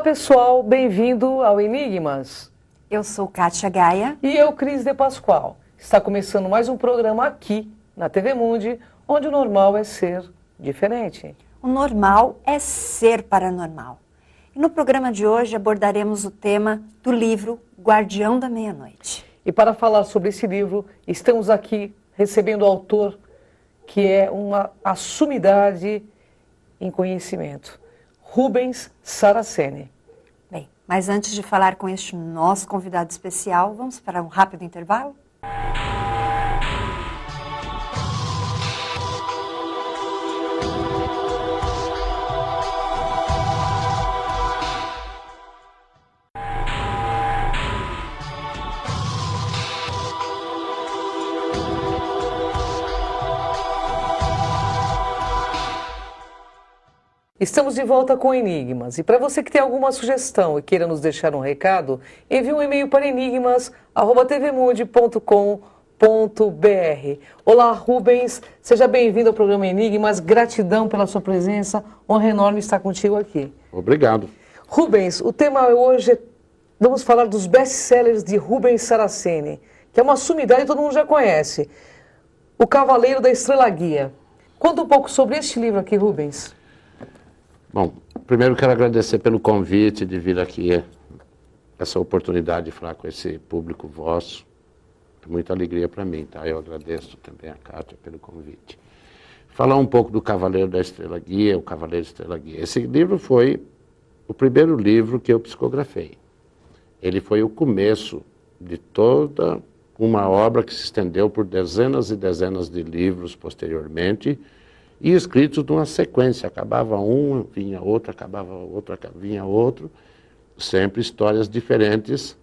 pessoal, bem-vindo ao Enigmas. Eu sou Kátia Gaia. E eu, Cris de Pascoal. Está começando mais um programa aqui na TV Mundi, onde o normal é ser diferente. O normal é ser paranormal. E no programa de hoje abordaremos o tema do livro Guardião da Meia-Noite. E para falar sobre esse livro, estamos aqui recebendo o autor, que é uma sumidade em conhecimento, Rubens Saraceni. Bem, mas antes de falar com este nosso convidado especial, vamos para um rápido intervalo? Estamos de volta com Enigmas. E para você que tem alguma sugestão e queira nos deixar um recado, envie um e-mail para enigmas@tvmundi.com.br. Olá, Rubens. Seja bem-vindo ao programa Enigmas. Gratidão pela sua presença. Honra enorme estar contigo aqui. Obrigado. Rubens, o tema hoje é... Vamos falar dos best-sellers de Rubens Saraceni, que é uma sumidade que todo mundo já conhece. O Cavaleiro da Estrela Guia. Conta um pouco sobre este livro aqui, Rubens. Bom, primeiro quero agradecer pelo convite de vir aqui, essa oportunidade de falar com esse público vosso. É muita alegria para mim, tá? Eu agradeço também a Kátia pelo convite. Falar um pouco do Cavaleiro da Estrela Guia, o Cavaleiro da Estrela Guia. Esse livro foi o primeiro livro que eu psicografei. Ele foi o começo de toda uma obra que se estendeu por dezenas e dezenas de livros posteriormente, e escritos numa sequência, acabava um, vinha outro, acabava outro, vinha outro, sempre histórias diferentes,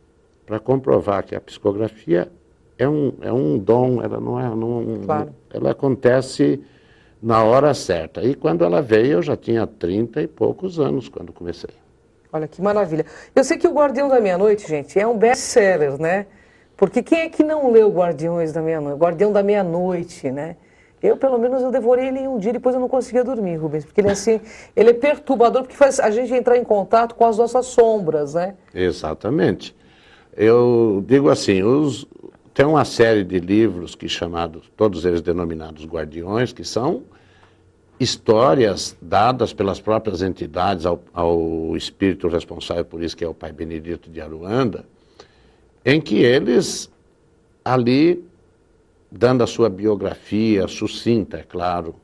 para comprovar que a psicografia é um dom, ela não é, Claro. Ela acontece na hora certa. E quando ela veio, eu já tinha 30 e poucos anos quando comecei. Olha que maravilha. Eu sei que o Guardião da Meia-Noite, gente, é um best-seller, né? Porque quem é que não leu Guardiões da Meia-Noite? Guardião da Meia-Noite, né? Eu, pelo menos, eu devorei ele em um dia e depois eu não conseguia dormir, Rubens, porque ele é assim, ele é perturbador, porque faz a gente entrar em contato com as nossas sombras, né? Exatamente. Eu digo assim, tem uma série de livros que chamados, todos eles denominados Guardiões, que são histórias dadas pelas próprias entidades ao espírito responsável por isso, que é o Pai Benedito de Aruanda, em que eles ali, dando a sua biografia sucinta, é claro,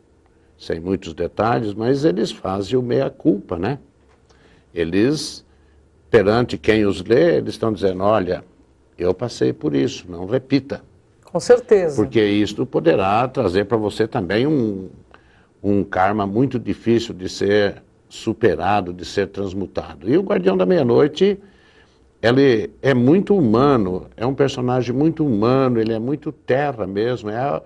sem muitos detalhes, mas eles fazem o meia-culpa, né? Eles, perante quem os lê, eles estão dizendo, olha, eu passei por isso, não repita. Com certeza. Porque isto poderá trazer para você também um karma muito difícil de ser superado, de ser transmutado. E o Guardião da Meia-Noite, ele é muito humano, é um personagem muito humano, ele é muito terra mesmo, é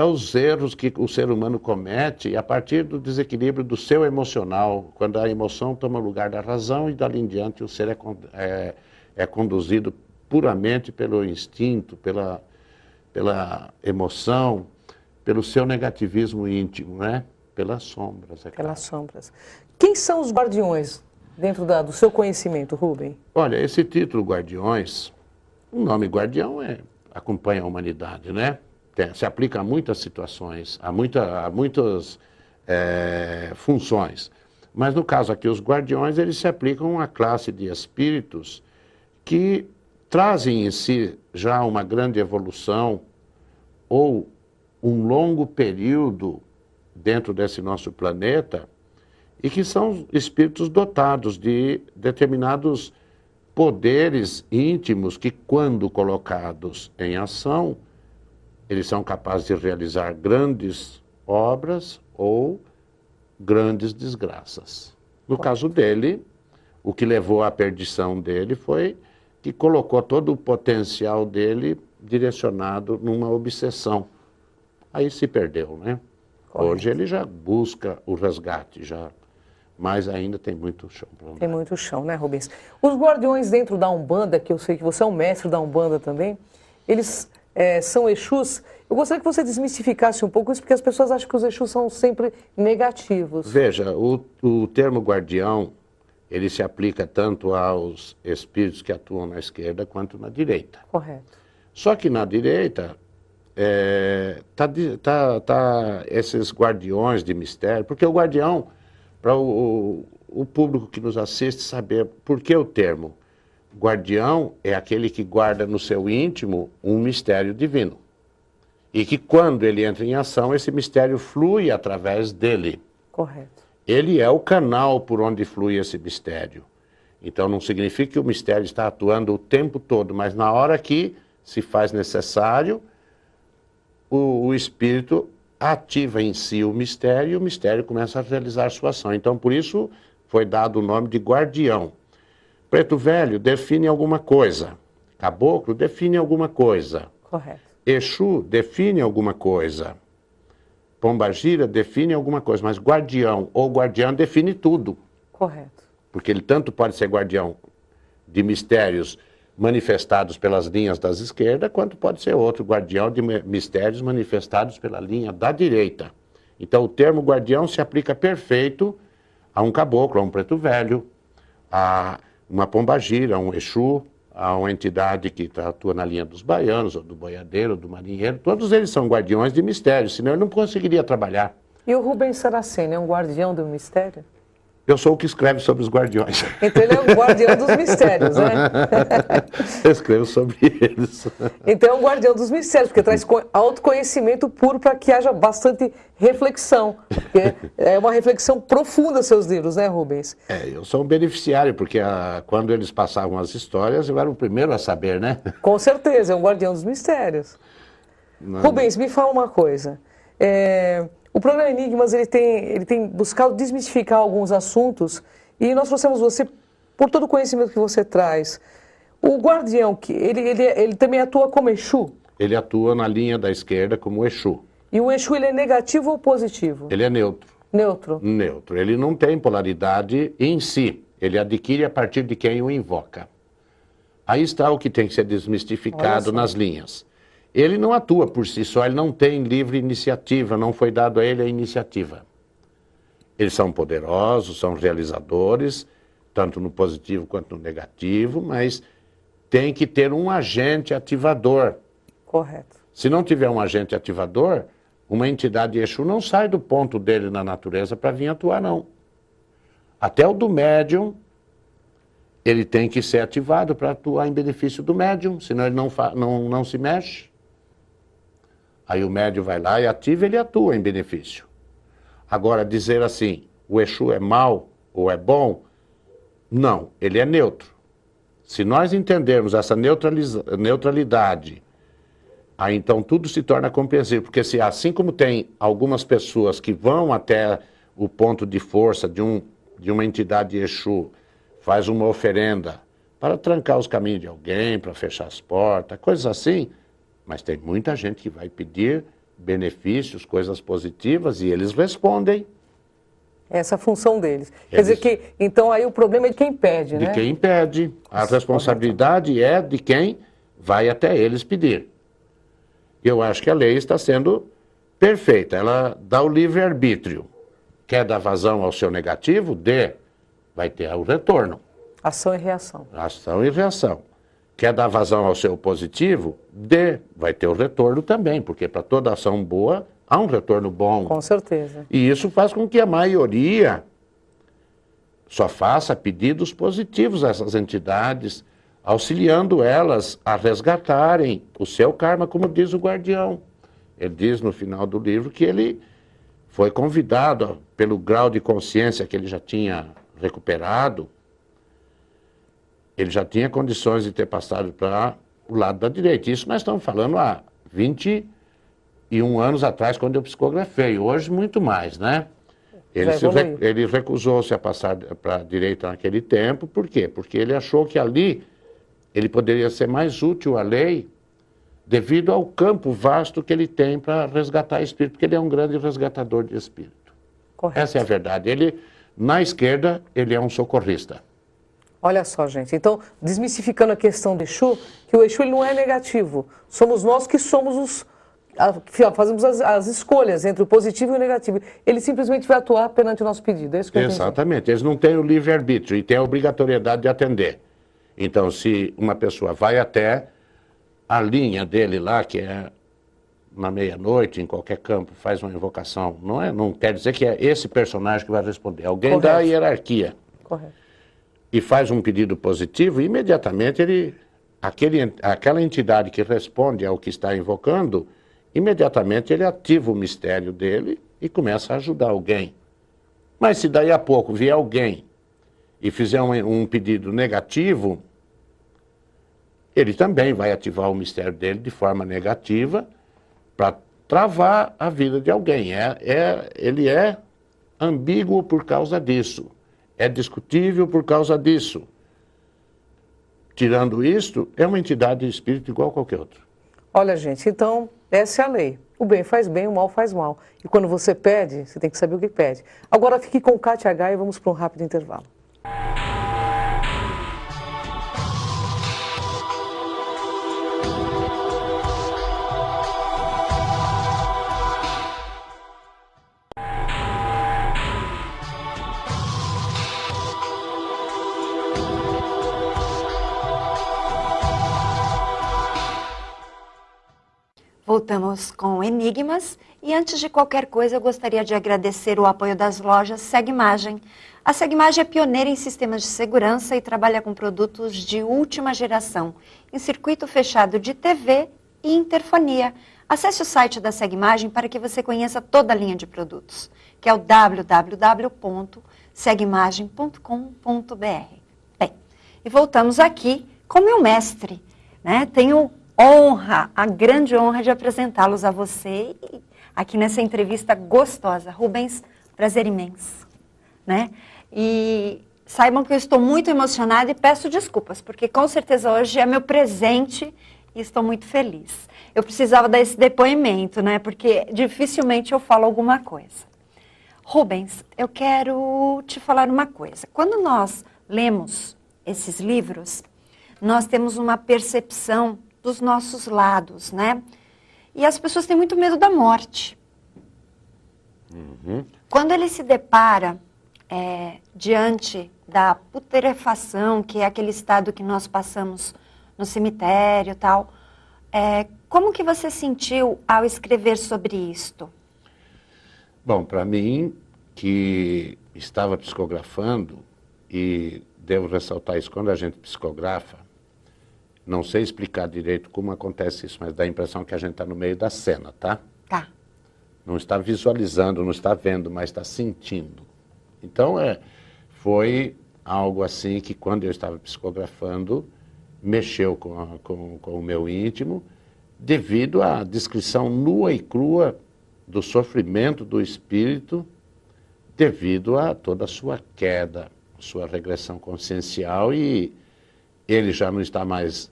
os erros que o ser humano comete a partir do desequilíbrio do seu emocional, quando a emoção toma o lugar da razão e dali em diante o ser é conduzido puramente pelo instinto, pela emoção, pelo seu negativismo íntimo, né? Pelas sombras. Pelas sombras. Quem são os guardiões dentro do seu conhecimento, Rubem? Olha, esse título Guardiões, o nome Guardião acompanha a humanidade, né? Se aplica a muitas situações, a muitas funções. Mas no caso aqui, os Guardiões, eles se aplicam a uma classe de espíritos que trazem em si já uma grande evolução ou um longo período dentro desse nosso planeta, e que são espíritos dotados de determinados poderes íntimos que, quando colocados em ação, eles são capazes de realizar grandes obras ou grandes desgraças. No caso dele, o que levou à perdição dele foi que colocou todo o potencial dele direcionado numa obsessão. Aí se perdeu, né? Correto. Hoje ele já busca o resgate, mas ainda tem muito chão para andar. Tem muito chão, né, Rubens? Os guardiões dentro da Umbanda, que eu sei que você é um mestre da Umbanda também, eles são Exus. Eu gostaria que você desmistificasse um pouco isso, porque as pessoas acham que os Exus são sempre negativos. Veja, o termo guardião, ele se aplica tanto aos espíritos que atuam na esquerda quanto na direita. Correto. Só que na direita, esses guardiões de mistério, porque o guardião, para o público que nos assiste saber por que o termo guardião é aquele que guarda no seu íntimo um mistério divino. E que quando ele entra em ação, esse mistério flui através dele. Correto. Ele é o canal por onde flui esse mistério. Então não significa que o mistério está atuando o tempo todo, mas na hora que se faz necessário, o espírito ativa em si o mistério e o mistério começa a realizar sua ação. Então por isso foi dado o nome de guardião. Preto Velho define alguma coisa. Caboclo define alguma coisa. Correto. Exu define alguma coisa. Pombagira define alguma coisa. Mas guardião ou guardiã define tudo. Correto. Porque ele tanto pode ser guardião de mistérios manifestados pelas linhas das esquerdas, quanto pode ser outro guardião de mistérios manifestados pela linha da direita. Então o termo guardião se aplica perfeito a um caboclo, a um preto velho, a uma pombagira, a um exu, a uma entidade que atua na linha dos baianos, ou do boiadeiro, ou do marinheiro. Todos eles são guardiões de mistérios, senão ele não conseguiria trabalhar. E o Rubens Saraceni é um guardião do mistério? Eu sou o que escreve sobre os guardiões. Então ele é um guardião dos mistérios, né? Eu escrevo sobre eles. Então é um guardião dos mistérios, porque traz autoconhecimento puro para que haja bastante reflexão. Porque é uma reflexão profunda seus livros, né, Rubens? Eu sou um beneficiário, porque quando eles passavam as histórias, eu era o primeiro a saber, né? Com certeza, é um guardião dos mistérios. Rubens, me fala uma coisa. O programa Enigmas ele tem buscado desmistificar alguns assuntos e nós trouxemos você, por todo o conhecimento que você traz. O guardião, ele também atua como Exu? Ele atua na linha da esquerda como Exu. E o Exu ele é negativo ou positivo? Ele é neutro. Neutro. Neutro. Ele não tem polaridade em si. Ele adquire a partir de quem o invoca. Aí está o que tem que ser desmistificado nas linhas. Ele não atua por si só, ele não tem livre iniciativa, não foi dado a ele a iniciativa. Eles são poderosos, são realizadores, tanto no positivo quanto no negativo, mas tem que ter um agente ativador. Correto. Se não tiver um agente ativador, uma entidade Exu não sai do ponto dele na natureza para vir atuar, não. Até o do médium, ele tem que ser ativado para atuar em benefício do médium, senão ele não se mexe. Aí o médium vai lá e ativa, ele atua em benefício. Agora, dizer assim, o Exu é mau ou é bom, não, ele é neutro. Se nós entendermos essa neutralidade, aí então tudo se torna compreensível, porque se assim como tem algumas pessoas que vão até o ponto de força de uma entidade Exu, faz uma oferenda para trancar os caminhos de alguém, para fechar as portas, coisas assim, mas tem muita gente que vai pedir benefícios, coisas positivas, e eles respondem. Essa é a função deles. Quer dizer que, então aí o problema é de quem pede, né? De quem pede. A responsabilidade é de quem vai até eles pedir. Eu acho que a lei está sendo perfeita. Ela dá o livre-arbítrio. Quer dar vazão ao seu negativo? Dê. Vai ter o retorno. Ação e reação. Ação e reação. Quer dar vazão ao seu positivo? Dê. Vai ter o retorno também, porque para toda ação boa há um retorno bom. Com certeza. E isso faz com que a maioria só faça pedidos positivos a essas entidades, auxiliando elas a resgatarem o seu karma, como diz o guardião. Ele diz no final do livro que ele foi convidado, pelo grau de consciência que ele já tinha recuperado, ele já tinha condições de ter passado para o lado da direita. Isso nós estamos falando há 21 anos atrás, quando eu psicografei. Hoje, muito mais, né? Ele recusou-se a passar para a direita naquele tempo. Por quê? Porque ele achou que ali ele poderia ser mais útil à lei devido ao campo vasto que ele tem para resgatar espírito, porque ele é um grande resgatador de espírito. Correto. Essa é a verdade. Ele, na esquerda, ele é um socorrista. Olha só, gente. Então, desmistificando a questão do Exu, que o Exu ele não é negativo. Somos nós que somos fazemos as escolhas entre o positivo e o negativo. Ele simplesmente vai atuar perante o nosso pedido. É isso que eu entendi. Exatamente. Eles não têm o livre-arbítrio e têm a obrigatoriedade de atender. Então, se uma pessoa vai até a linha dele lá, que é na meia-noite, em qualquer campo, faz uma invocação, não quer dizer que é esse personagem que vai responder. Alguém Correto. da hierarquia. Correto. E faz um pedido positivo, imediatamente aquela entidade que responde ao que está invocando, imediatamente ele ativa o mistério dele e começa a ajudar alguém. Mas se daí a pouco vier alguém e fizer um pedido negativo, ele também vai ativar o mistério dele de forma negativa para travar a vida de alguém. Ele é ambíguo por causa disso. É discutível por causa disso. Tirando isto, é uma entidade de espírito igual a qualquer outro. Olha, gente, então, essa é a lei. O bem faz bem, o mal faz mal. E quando você pede, você tem que saber o que pede. Agora fique com o Kátia H e vamos para um rápido intervalo. Voltamos com Enigmas e antes de qualquer coisa eu gostaria de agradecer o apoio das lojas Segmagem. A Segmagem é pioneira em sistemas de segurança e trabalha com produtos de última geração, em circuito fechado de TV e interfonia. Acesse o site da Segmagem para que você conheça toda a linha de produtos, que é o www.segmagem.com.br. Bem, e voltamos aqui com meu mestre, né? Tenho a grande honra de apresentá-los a você aqui nessa entrevista gostosa. Rubens, prazer imenso, né? E saibam que eu estou muito emocionada e peço desculpas, porque com certeza hoje é meu presente e estou muito feliz. Eu precisava dar esse depoimento, né? Porque dificilmente eu falo alguma coisa. Rubens, eu quero te falar uma coisa. Quando nós lemos esses livros, nós temos uma percepção dos nossos lados, né? E as pessoas têm muito medo da morte. Uhum. Quando ele se depara diante da putrefação, que é aquele estado que nós passamos no cemitério e tal, como que você sentiu ao escrever sobre isto? Bom, para mim, que estava psicografando, e devo ressaltar isso, quando a gente psicografa, não sei explicar direito como acontece isso, mas dá a impressão que a gente está no meio da cena, tá? Tá. Não está visualizando, não está vendo, mas está sentindo. Então, foi algo assim que quando eu estava psicografando, mexeu com o meu íntimo, devido à descrição nua e crua do sofrimento do espírito, devido a toda a sua queda, sua regressão consciencial, e ele já não está mais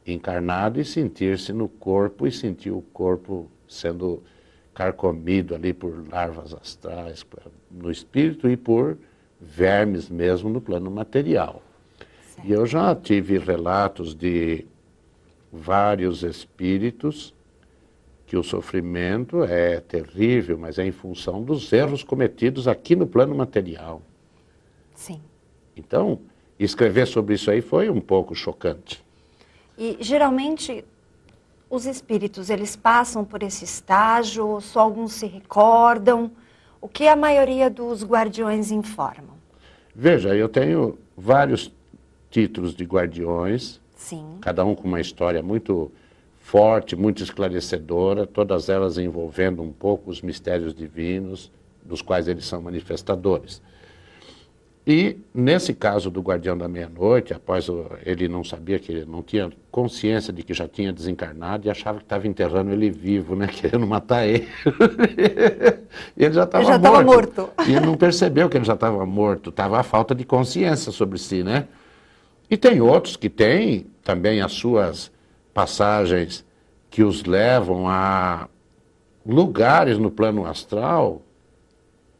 encarnado e sentir-se no corpo e sentir o corpo sendo carcomido ali por larvas astrais no espírito e por vermes mesmo no plano material. Certo. E eu já tive relatos de vários espíritos que o sofrimento é terrível, mas é em função dos erros cometidos aqui no plano material. Sim. Então, escrever sobre isso aí foi um pouco chocante. E, geralmente, os espíritos, eles passam por esse estágio, só alguns se recordam? O que a maioria dos guardiões informam? Veja, eu tenho vários títulos de guardiões, sim, cada um com uma história muito forte, muito esclarecedora, todas elas envolvendo um pouco os mistérios divinos, dos quais eles são manifestadores. E, nesse caso do Guardião da Meia-Noite, após ele não sabia, que ele não tinha consciência de que já tinha desencarnado e achava que estava enterrando ele vivo, né, querendo matar ele. Ele já estava morto. E ele não percebeu que ele já estava morto, estava a falta de consciência sobre si, né? E tem outros que têm também as suas passagens que os levam a lugares no plano astral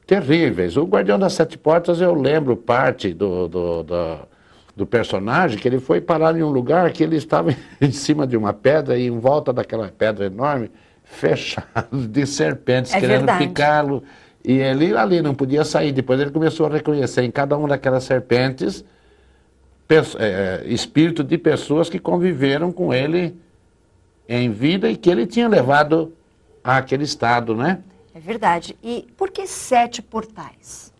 terríveis. O Guardião das Sete Portas, eu lembro parte do personagem, que ele foi parar em um lugar que ele estava em cima de uma pedra e em volta daquela pedra enorme fechado de serpentes, É querendo verdade. picá-lo. E ele ali não podia sair. Depois ele começou a reconhecer em cada uma daquelas serpentes espírito de pessoas que conviveram com ele em vida e que ele tinha levado àquele estado, né? É verdade. E por que 7 portais?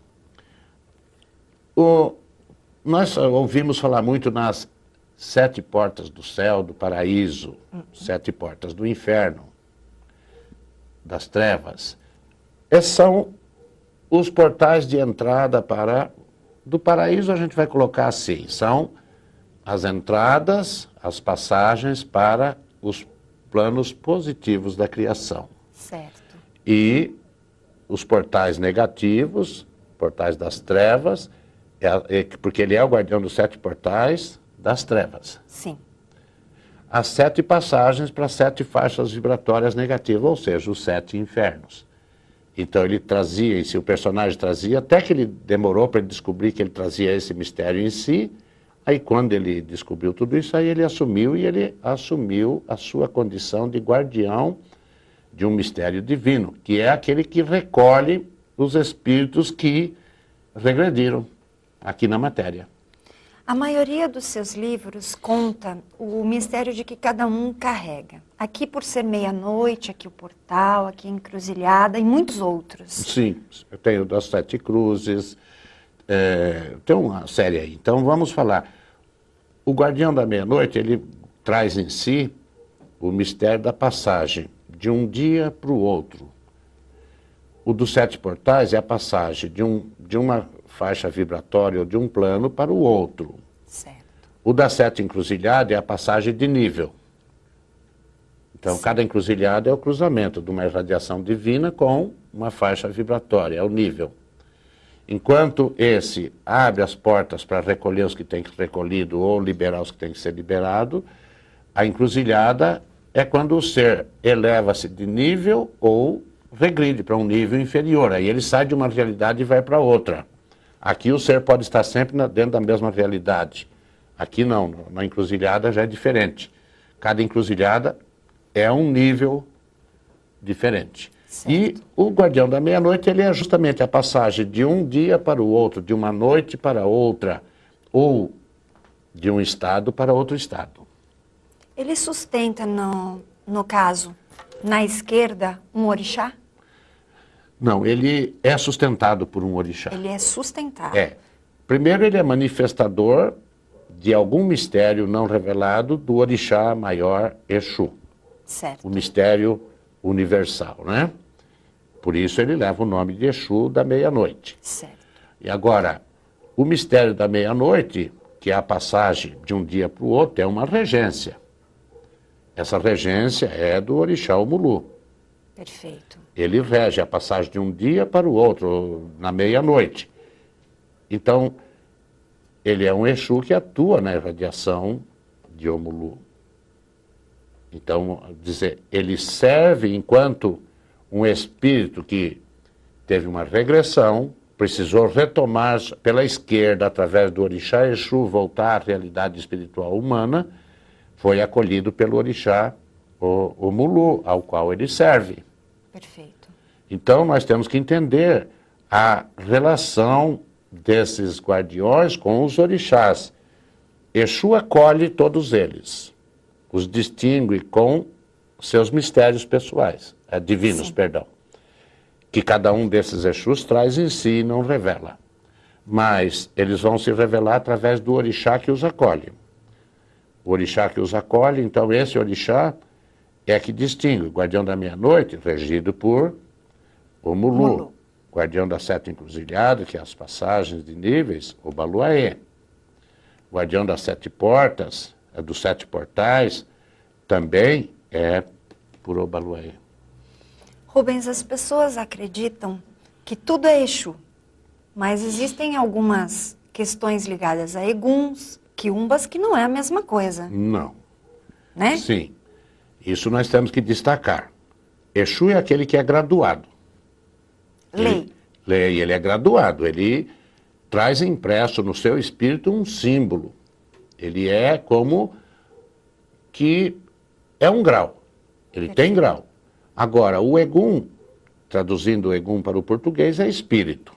Nós ouvimos falar muito nas 7 portas do céu, do paraíso, 7 portas do inferno, das trevas. Esses são os portais de entrada para... Do paraíso a gente vai colocar assim, são as entradas, as passagens para os planos positivos da criação. Certo. E os portais negativos, portais das trevas, porque ele é o guardião dos 7 portais das trevas. Sim. As 7 passagens para 7 faixas vibratórias negativas, ou seja, os 7 infernos. Então ele trazia em si, o personagem trazia, até que ele demorou para descobrir que ele trazia esse mistério em si. Aí quando ele descobriu tudo isso, aí ele assumiu a sua condição de guardião de um mistério divino, que é aquele que recolhe os espíritos que regrediram aqui na matéria. A maioria dos seus livros conta o mistério de que cada um carrega. Aqui por ser meia-noite, aqui o portal, aqui a encruzilhada e muitos outros. Sim, eu tenho das 7 cruzes, tem uma série aí. Então vamos falar. O Guardião da Meia-Noite, ele traz em si o mistério da passagem de um dia para o outro. O dos 7 portais é a passagem de uma faixa vibratória ou de um plano para o outro. Certo. O das 7 encruzilhadas é a passagem de nível. Então, cada encruzilhada é o cruzamento de uma irradiação divina com uma faixa vibratória, é o nível. Enquanto esse abre as portas para recolher os que têm que ser recolhido ou liberar os que têm que ser liberado, a encruzilhada é quando o ser eleva-se de nível ou regride para um nível inferior. Aí ele sai de uma realidade e vai para outra. Aqui o ser pode estar sempre dentro da mesma realidade. Aqui não, na encruzilhada já é diferente. Cada encruzilhada é um nível diferente. Certo. E o Guardião da Meia-Noite, ele é justamente a passagem de um dia para o outro, de uma noite para outra, ou de um estado para outro estado. Ele sustenta, no caso, na esquerda, um orixá? Não, ele é sustentado por um orixá. Ele é sustentado. Primeiro, ele é manifestador de algum mistério não revelado do orixá maior Exu. Certo. O mistério universal, né? Por isso ele leva o nome de Exu da meia-noite. Certo. E agora, o mistério da meia-noite, que é a passagem de um dia para o outro, é uma regência. Essa regência é do orixá Omulu. Perfeito. Ele rege a passagem de um dia para o outro, na meia-noite. Então, ele é um Exu que atua na irradiação de Omulu. Então, dizer, ele serve enquanto um espírito que teve uma regressão, precisou retomar pela esquerda, através do orixá Exu, voltar à realidade espiritual humana, foi acolhido pelo orixá Omulu, ao qual ele serve. Perfeito. Então, nós temos que entender a relação desses guardiões com os orixás. Exu acolhe todos eles, os distingue com seus mistérios pessoais, divinos, perdão, que cada um desses Exus traz em si e não revela. Mas eles vão se revelar através do orixá que os acolhe. O orixá que os acolhe, então esse orixá é que distingue o Guardião da Meia-Noite, regido por Omulu. Guardião das 7 encruzilhadas, que é as passagens de níveis, o Baluaê. Guardião das 7 portas, dos 7 portais, também é por Obaluaê. Rubens, as pessoas acreditam que tudo é Exu, mas existem algumas questões ligadas a eguns, quiumbas, que não é a mesma coisa, Não. né? Sim. Isso nós temos que destacar. Exu é aquele que é graduado. Lei. Ele é graduado, ele traz impresso no seu espírito um símbolo. Ele é como que é um grau. Ele tem grau. Agora, o Egum, traduzindo o Egum para o português, é espírito,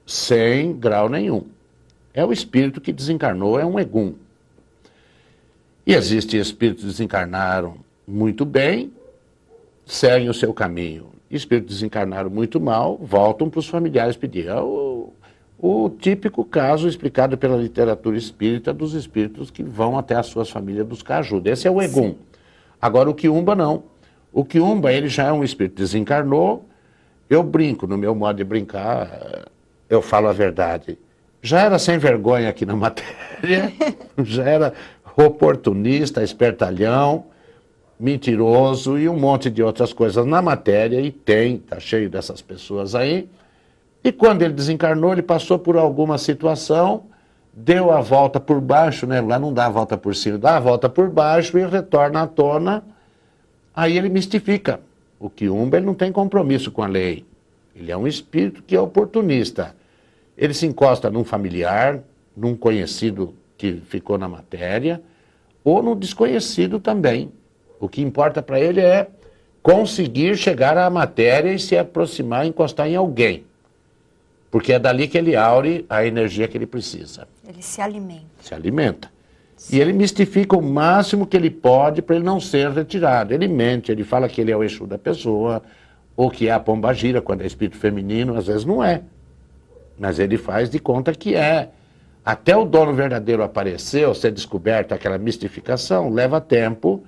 sem grau nenhum. É o espírito que desencarnou, é um Egum. E existem espíritos que desencarnaram muito bem, seguem o seu caminho. Espíritos desencarnaram muito mal, voltam para os familiares pedir. É o típico caso explicado pela literatura espírita dos espíritos que vão até as suas famílias buscar ajuda. Esse é o Egum. Agora, o Quiumba não. O Quiumba, ele já é um espírito que desencarnou. Eu brinco, no meu modo de brincar, eu falo a verdade. Já era sem vergonha aqui na matéria, já era oportunista, espertalhão, mentiroso e um monte de outras coisas na matéria, e tá cheio dessas pessoas aí. E quando ele desencarnou, ele passou por alguma situação, deu a volta por baixo, né? Lá não dá a volta por cima, dá a volta por baixo e retorna à tona. Aí ele mistifica. O Quiumba, ele não tem compromisso com a lei. Ele é um espírito que é oportunista. Ele se encosta num familiar, num conhecido que ficou na matéria, ou no desconhecido também. O que importa para ele é conseguir chegar à matéria e se aproximar, encostar em alguém. Porque é dali que ele aure a energia que ele precisa. Ele se alimenta. Se alimenta. E ele mistifica o máximo que ele pode para ele não ser retirado. Ele mente, ele fala que ele é o Exu da pessoa, ou que é a pombagira, quando é espírito feminino, às vezes não é. Mas ele faz de conta que é. Até o dono verdadeiro aparecer, ou ser descoberto, aquela mistificação, leva tempo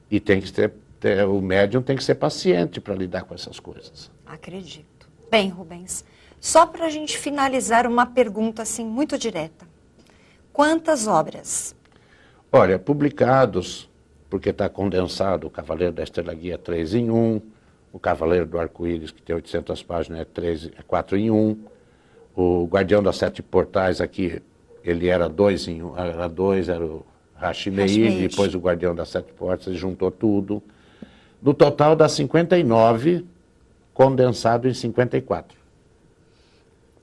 e tem que ser, o médium tem que ser paciente para lidar com essas coisas. Acredito. Bem, Rubens, só para a gente finalizar, uma pergunta assim muito direta. Quantas obras? Olha, publicados, porque está condensado, o Cavaleiro da Estrela Guia 3 em 1, o Cavaleiro do Arco-Íris, que tem 800 páginas, é 4 em 1, o Guardião das Sete Portais aqui, ele era 2 em 1, era o Hashimeid, depois o Guardião das Sete Portas, ele juntou tudo. No total dá 59, condensado em 54.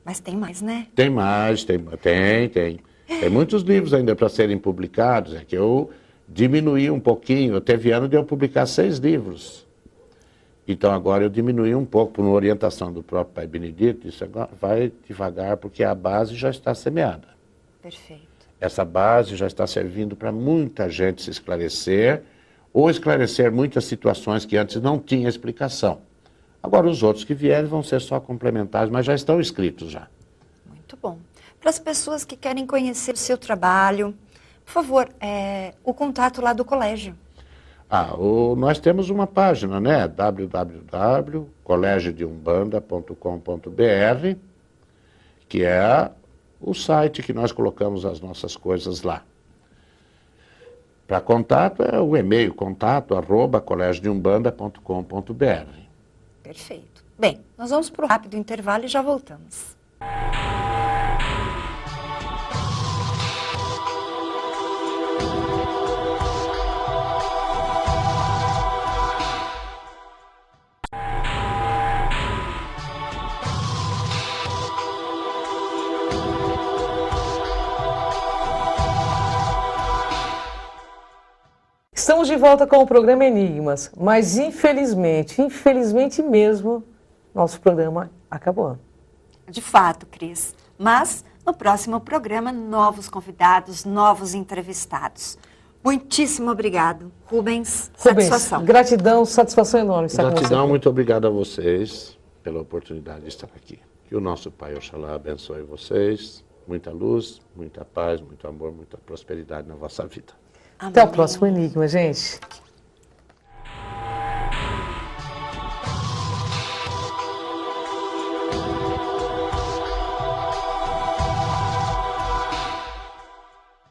Mas tem mais, né? Tem mais, tem. Tem muitos livros ainda para serem publicados, é que eu diminuí um pouquinho, teve ano de eu publicar 6 livros. Então agora eu diminuí um pouco, por uma orientação do próprio Pai Benedito, isso agora vai devagar, porque a base já está semeada. Perfeito. Essa base já está servindo para muita gente se esclarecer, ou esclarecer muitas situações que antes não tinha explicação. Agora os outros que vierem vão ser só complementares, mas já estão escritos já. Muito bom. Para as pessoas que querem conhecer o seu trabalho, por favor, o contato lá do colégio. Nós temos uma página, né? www.collegiodeumbanda.com.br, que é o site que nós colocamos as nossas coisas lá. Para contato é o e-mail, contato@collegiodeumbanda.com.br. Perfeito. Bem, nós vamos para o rápido intervalo e já voltamos. Estamos de volta com o programa Enigmas, mas infelizmente mesmo, nosso programa acabou. De fato, Cris. Mas no próximo programa, novos convidados, novos entrevistados. Muitíssimo obrigado, Rubens. Satisfação. Gratidão, satisfação enorme estar com você. Gratidão, muito obrigado a vocês pela oportunidade de estar aqui. Que o nosso Pai Oxalá abençoe vocês. Muita luz, muita paz, muito amor, muita prosperidade na vossa vida. Até o próximo Enigma, gente.